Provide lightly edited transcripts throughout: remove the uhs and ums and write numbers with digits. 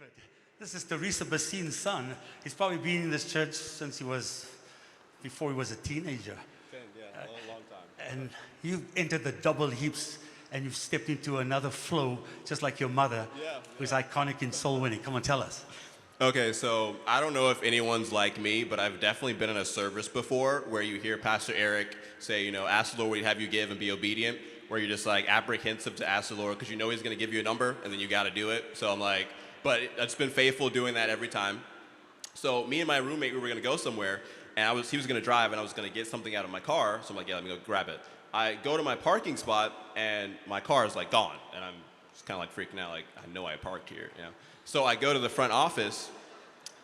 David, this is Teresa Bassine's son. He's probably been in this church since before he was a teenager. Yeah, a long time. And you've entered the double heaps and you've stepped into another flow, just like your mother, who's iconic in soul winning. Come on, tell us. Okay, so I don't know if anyone's like me, but I've definitely been in a service before where you hear Pastor Eric say, ask the Lord what he'd have you give and be obedient, where you're just like apprehensive to ask the Lord because you know he's going to give you a number and then you got to do it. So I'm like, but I've been faithful doing that every time. So me and my roommate, we were going to go somewhere, and he was going to drive, and I was going to get something out of my car. So I'm like, yeah, let me go grab it. I go to my parking spot, and my car is like gone, and I'm just kind of like freaking out, like I know I parked here, So I go to the front office,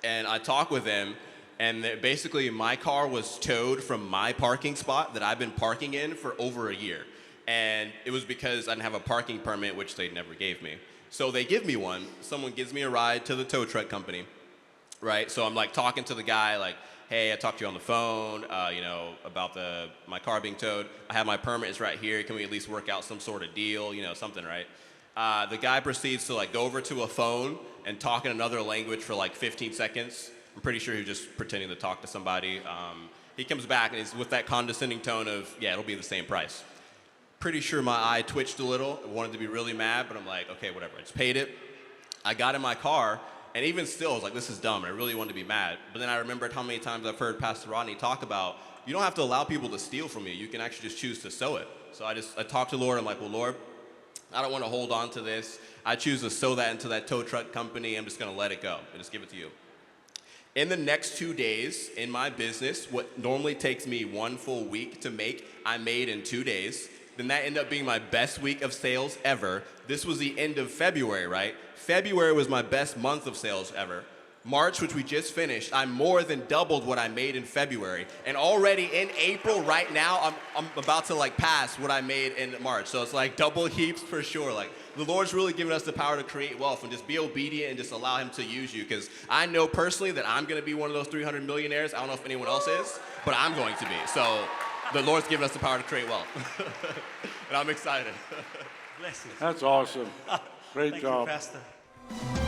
and I talk with them, and basically my car was towed from my parking spot that I've been parking in for over a year, and it was because I didn't have a parking permit, which they never gave me. So they give me one. Someone gives me a ride to the tow truck company, right? So I'm like talking to the guy, like, hey, I talked to you on the phone, about my car being towed. I have my permit, it's right here. Can we at least work out some sort of deal, something, right? The guy proceeds to like go over to a phone and talk in another language for like 15 seconds. I'm pretty sure he was just pretending to talk to somebody. He comes back and he's with that condescending tone of, yeah, it'll be the same price. Pretty sure my eye twitched a little. I wanted to be really mad, but I'm like, okay, whatever. I just paid it. I got in my car. And even still, I was like, this is dumb. I really wanted to be mad. But then I remembered how many times I've heard Pastor Rodney talk about, you don't have to allow people to steal from you. You can actually just choose to sow it. So I talked to the Lord. I'm like, well, Lord, I don't want to hold on to this. I choose to sow that into that tow truck company. I'm just going to let it go and just give it to you. In the next 2 days in my business, what normally takes me 1 full week to make, I made in 2 days. Then that ended up being my best week of sales ever. This was the end of February, right? February was my best month of sales ever. March, which we just finished, I more than doubled what I made in February. And already in April, right now, I'm about to like pass what I made in March. So it's like double heaps for sure. Like the Lord's really given us the power to create wealth and just be obedient and just allow him to use you. Because I know personally that I'm going to be one of those 300 millionaires. I don't know if anyone else is, but I'm going to be. So the Lord's given us the power to create wealth. And I'm excited. Blessings. That's awesome. Great Thank job. you, Pastor.